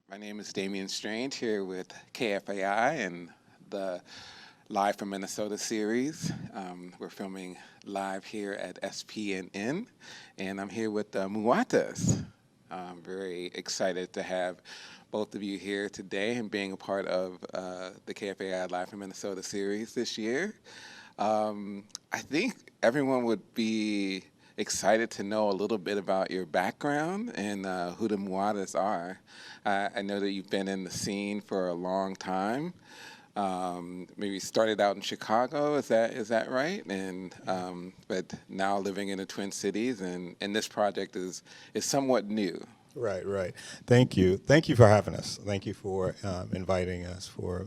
My name is Dameun Strange here with KFAI and the Live from Minnesota series. We're filming live here at SPNN, and I'm here with Muatas. I'm very excited to have both of you here today and being a part of the KFAI Live from Minnesota series this year. I think everyone would be excited to know a little bit about your background and who the Muatas are. I know that you've been in the scene for a long time. Maybe started out in Chicago, is that right? And but now living in the Twin Cities, and this project is somewhat new. Right. Thank you for having us. Thank you for inviting us for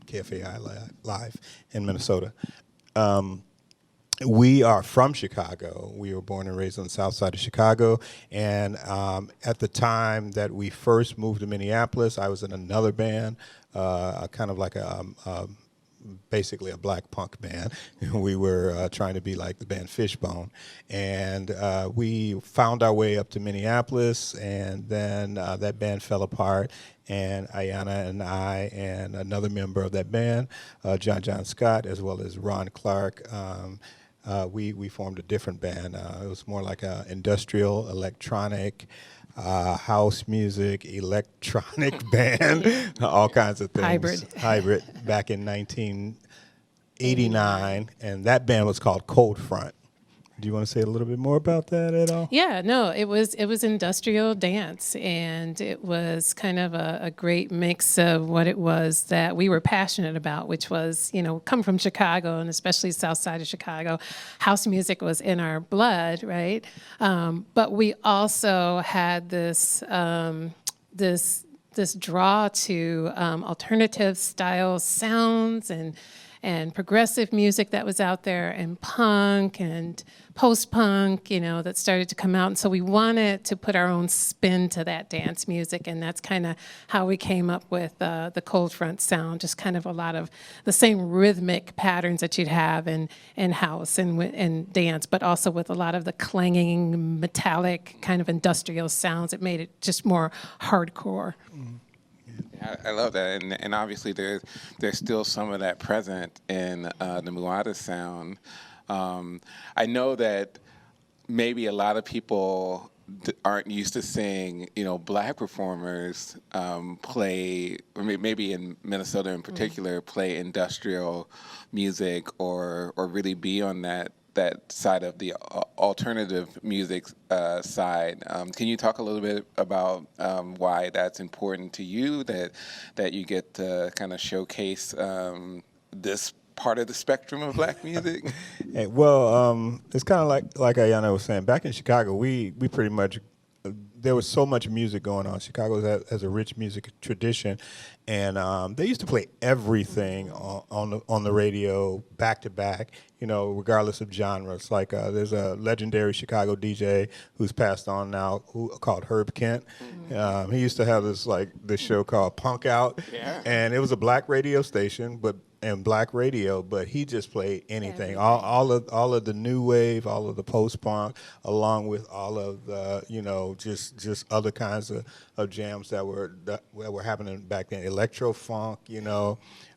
KFAI Live in Minnesota. We are from Chicago. We were born and raised on the south side of Chicago. And at the time that we first moved to Minneapolis, I was in another band, kind of like basically a black punk band. We were trying to be like the band Fishbone. And we found our way up to Minneapolis, and then that band fell apart. And Ayanna and I and another member of that band, John Scott, as well as Ron Clark, we formed a different band. It was more like a industrial, electronic, house music, electronic band, all kinds of things. Hybrid. Back in 1989, and that band was called Cold Front. Do you want to say a little bit more about that at all? Yeah, no, it was industrial dance, and it was kind of a great mix of what it was that we were passionate about, which was, come from Chicago, and especially south side of Chicago. House music was in our blood, right? But we also had this draw to alternative style sounds and progressive music that was out there, and punk and post-punk, that started to come out. And so we wanted to put our own spin to that dance music, and that's kind of how we came up with the Cold Front sound, just kind of a lot of the same rhythmic patterns that you'd have in house and dance, but also with a lot of the clanging, metallic, kind of industrial sounds. It made it just more hardcore. Mm-hmm. I love that, and obviously there's still some of that present in the Muatas sound. I know that maybe a lot of people aren't used to seeing, black performers play, or maybe in Minnesota in particular, play industrial music or really be on that side of the alternative music side. Can you talk a little bit about why that's important to you, that you get to kind of showcase this part of the spectrum of black music? Hey, well, it's kind of like Ayanna was saying. Back in Chicago, we pretty much, there was so much music going on. Chicago has a rich music tradition, and they used to play everything on the radio back to back, regardless of genres. Like there's a legendary Chicago DJ who's passed on now, called Herb Kent. He used to have this show called Punk Out, and it was a black radio station, and black radio, but he just played anything. All of the new wave, all of the post punk, along with all of the just other kinds of jams that were happening back then. Electro funk,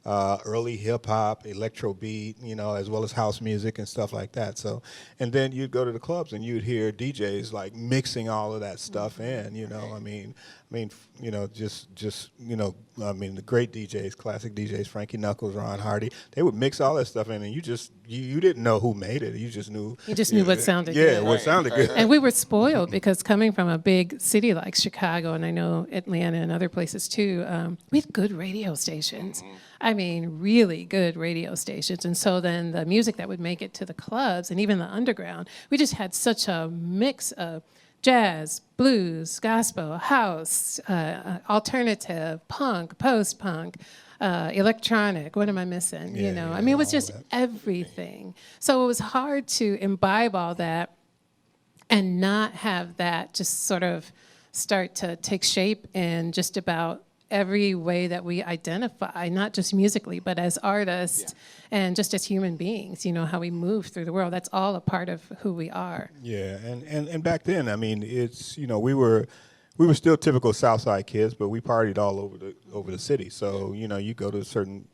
early hip hop, electro beat, as well as house music and stuff like that. So, and then you'd go to the clubs and you'd hear DJs like mixing all of that stuff in. The great DJs, classic DJs, Frankie Knuckles, Ron Hardy, they would mix all that stuff in, and you didn't know who made it. You just knew. You just knew what sounded good. Yeah, what sounded good. And we were spoiled because coming from a big city like Chicago, and I know Atlanta and other places too, we had good radio stations. I mean, really good radio stations. And so then the music that would make it to the clubs and even the underground, we just had such a mix of jazz, blues, gospel, house, alternative, punk, post-punk, electronic. What am I missing? It was just everything. So it was hard to imbibe all that and not have that just sort of start to take shape in just about every way that we identify, not just musically, but as artists and just as human beings, how we move through the world. That's all a part of who we are. Yeah, and back then, it's, we were we were still typical Southside kids, but we partied all over the city. So you go to certain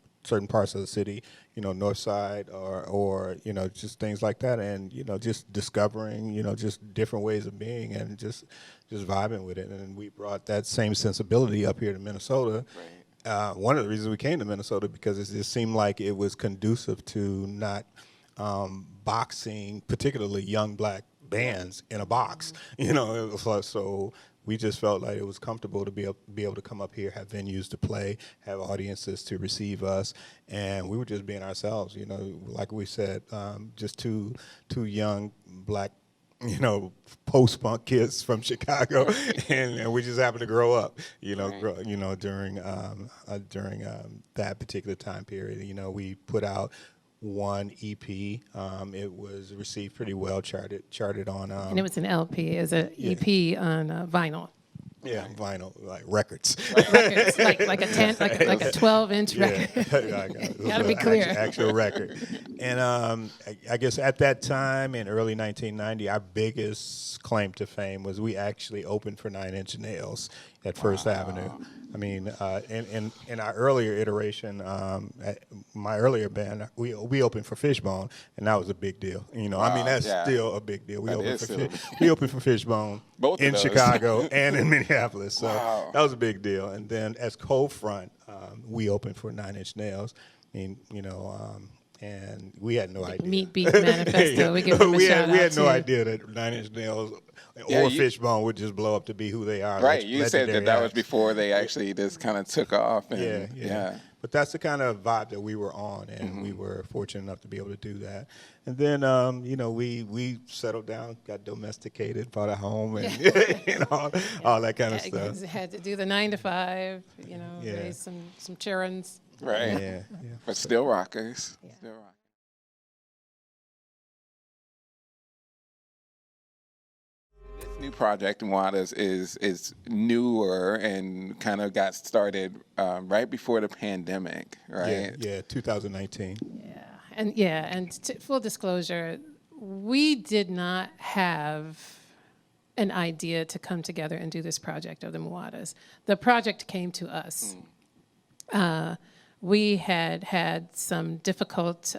parts of the city, North Side or just things like that, and just discovering just different ways of being and just vibing with it. And we brought that same sensibility up here to Minnesota. Right. One of the reasons we came to Minnesota because it just seemed like it was conducive to not boxing, particularly young black bands in a box. It was like, so we just felt like it was comfortable to be able to come up here, have venues to play, have audiences to receive us, and we were just being ourselves. Like we said, just two young black, post-punk kids from Chicago, and we just happened to grow up, during that particular time period. We put out one EP. It was received pretty well, charted on. And it was an LP, it was an EP on vinyl. Yeah, vinyl, like records. Records, like a 12-inch record. Gotta be clear. Actual record. And I guess at that time, in early 1990, our biggest claim to fame was we actually opened for Nine Inch Nails at First Avenue. I mean, in our earlier iteration, at my earlier band, we opened for Fishbone, and that was a big deal. I mean, that's still a big deal. We opened for Fishbone in Chicago and in Minneapolis, so that was a big deal. And then as Cold Front, we opened for Nine Inch Nails. I mean, and we had no idea. Meat Beat Manifesto. We give them a shout out. We had no idea that Nine Inch Nails or Fishbone would just blow up to be who they are. Right. You said that was before they actually just kind of took off. And, yeah. But that's the kind of vibe that we were on, and we were fortunate enough to be able to do that. And then, we settled down, got domesticated, bought a home, and all that kind of stuff. Had to do the 9 to 5, raise some children. Right. Yeah. But still rockers. Yeah. Still rockers. This new project, Muatas, is newer and kind of got started right before the pandemic, right? Yeah, 2019. And full disclosure, we did not have an idea to come together and do this project of the Muatas. The project came to us. We had some difficult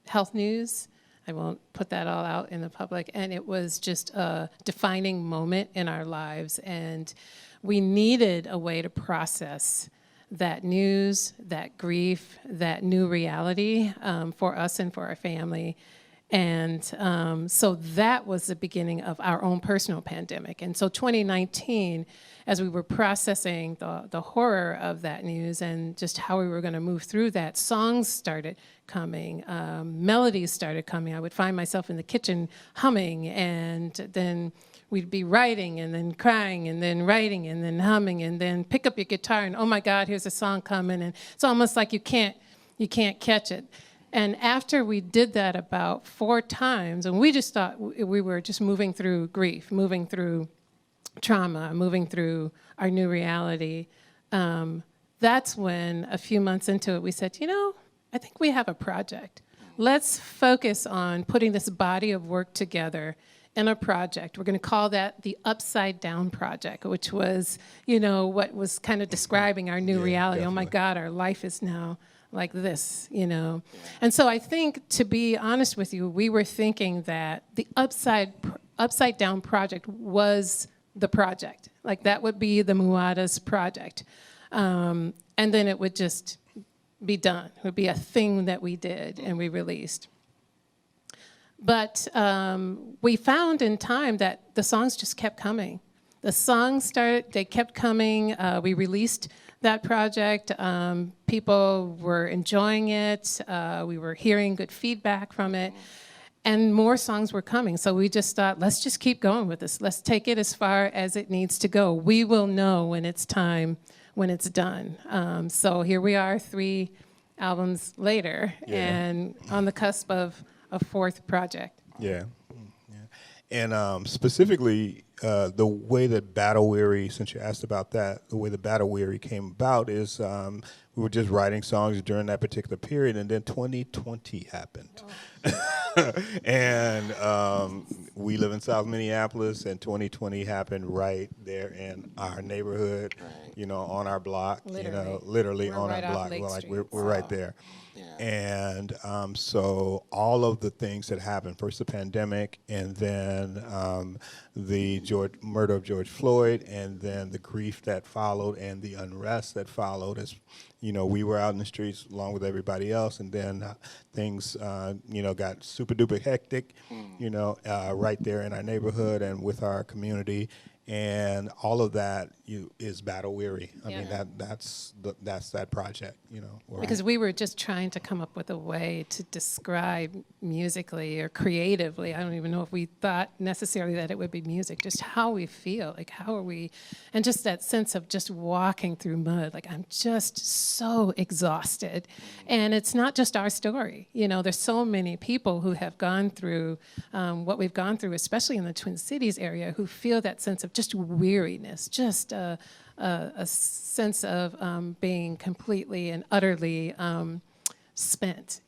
health news. I won't put that all out in the public. And it was just a defining moment in our lives. And we needed a way to process that news, that grief, that new reality for us and for our family. And so that was the beginning of our own personal pandemic. And so 2019, as we were processing the horror of that news and just how we were going to move through that, songs started coming, melodies started coming. I would find myself in the kitchen humming, and then we'd be writing and then crying and then writing and then humming and then pick up your guitar and, oh my God, here's a song coming. And it's almost like you can't catch it. And after we did that about 4 times, and we just thought we were just moving through grief, moving through trauma, moving through our new reality, that's when a few months into it, we said, I think we have a project. Let's focus on putting this body of work together in a project. We're going to call that the Upside Down Project, which was, what was kind of describing our new reality. Definitely. Oh my God, our life is now like this, And so I think, to be honest with you, we were thinking that the Upside Down Project was the project. Like, that would be the Muatas project. And then it would just be done. It would be a thing that we did and we released. But we found in time that the songs just kept coming. The songs they kept coming. We released that project. People were enjoying it. We were hearing good feedback from it. And more songs were coming. So we just thought, let's just keep going with this. Let's take it as far as it needs to go. We will know when it's time, when it's done. So here we are 3 albums later, and on the cusp of a 4th project. Yeah. And specifically, the way that Battle Weary, since you asked about that, the way the Battle Weary came about is we were just writing songs during that particular period, and then 2020 happened. And we live in South Minneapolis, and 2020 happened right there in our neighborhood, Right. you know, on our block, Literally. literally We're on right our off block. Lake We're like, Street, we're right so. there. Yeah. And so all of the things that happened, first the pandemic, and then the murder of George Floyd, and then the grief that followed, and the unrest that followed. As you know, we were out in the streets along with everybody else, and then things, got super duper hectic, right there in our neighborhood and with our community. And all of that is battle weary. I mean, Yeah. that's that project, where Because we were just trying to come up with a way to describe musically or creatively. I don't even know if we thought necessarily that it would be music, just how we feel, like how are we, and just that sense of just walking through mud. Like I'm just so exhausted. And it's not just our story. There's so many people who have gone through what we've gone through, especially in the Twin Cities area, who feel that sense of just weariness, just a sense of being completely and utterly spent,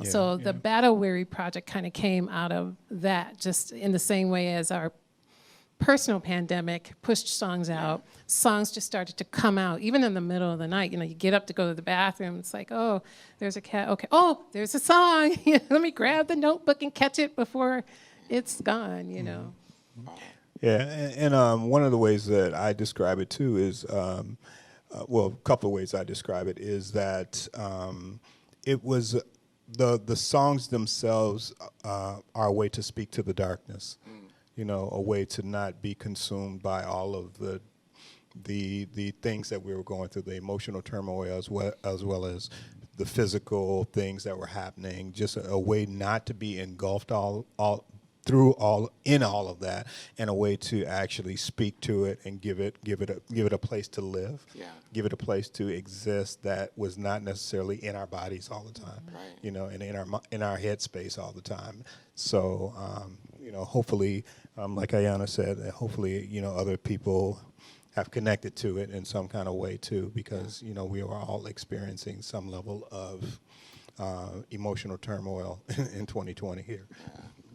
So the Battle Weary project kind of came out of that, just in the same way as our personal pandemic pushed songs out. Songs just started to come out, even in the middle of the night. You get up to go to the bathroom. It's like, oh, there's a cat. Okay, oh, there's a song. Let me grab the notebook and catch it before it's gone, Yeah, and one of the ways that I describe it too is, a couple of ways I describe it is that it was the songs themselves are a way to speak to the darkness, a way to not be consumed by all of the things that we were going through, the emotional turmoil as well as the physical things that were happening. Just a way not to be engulfed in all of that, and a way to actually speak to it and give it a place to live, give it a place to exist that was not necessarily in our bodies all the time, and in our head space all the time. So hopefully, like Ayana said, hopefully other people have connected to it in some kind of way too, because we are all experiencing some level of emotional turmoil in 2020 here.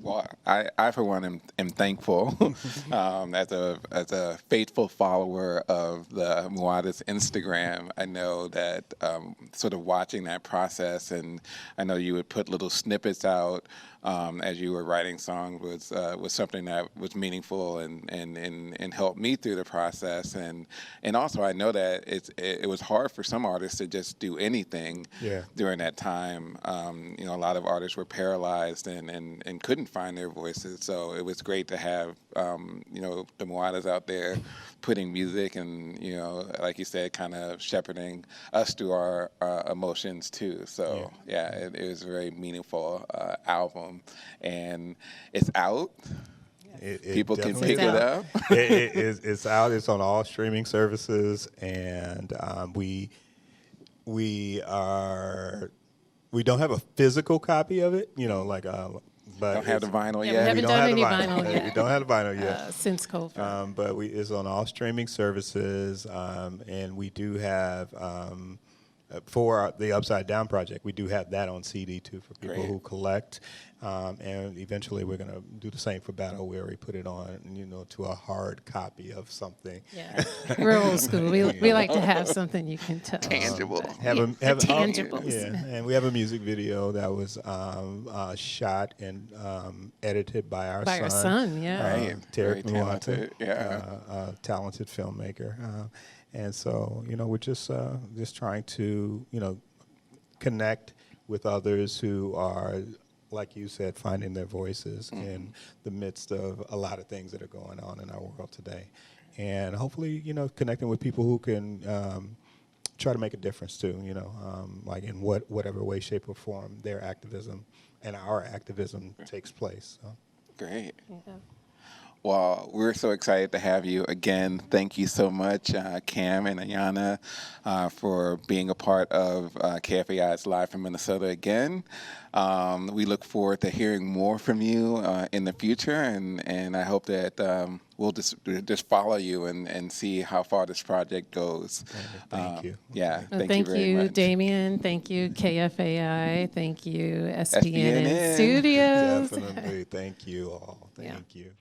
Well, I for one am thankful as a faithful follower of the Muatas Instagram. I know that sort of watching that process, and I know you would put little snippets out as you were writing songs was something that was meaningful and helped me through the process. And also I know that it was hard for some artists to just do anything during that time. A lot of artists were paralyzed and couldn't find their voices. So it was great to have the Muatas out there putting music and like you said, kind of shepherding us through our emotions too. So it was a very meaningful album, and it's out. People can pick it up. It's out. It's on all streaming services, and we don't have a physical copy of it. But don't have the vinyl Yeah, yet. we haven't done any vinyl yet. We don't have the vinyl yet. Since COVID. But it's on all streaming services, and we do have for the Upside Down project, we do have that on CD too for people who collect, and eventually we're going to do the same for Battle Weary, put it on to a hard copy of something. Yeah, we're old school. We like to have something you can touch. Tangible. Tangibles. And we have a music video that was shot and edited by our son. Right. Terry Very talented. talented filmmaker. And so, we're just trying to, connect with others who are, like you said, finding their voices in the midst of a lot of things that are going on in our world today. And hopefully, connecting with people who can try to make a difference too, like in whatever way, shape, or form their activism and our activism takes place. So. Great. Yeah. Well, we're so excited to have you again. Thank you so much, Cam and Ayana, for being a part of KFAI's Live from Minnesota again. We look forward to hearing more from you in the future, and I hope that we'll just follow you and see how far this project goes. Thank you. Yeah, Well, thank you very much. Dameun. Thank you, KFAI. Thank you, SPNN SPNN. Studios. Definitely. Thank you all. Yeah. Thank you.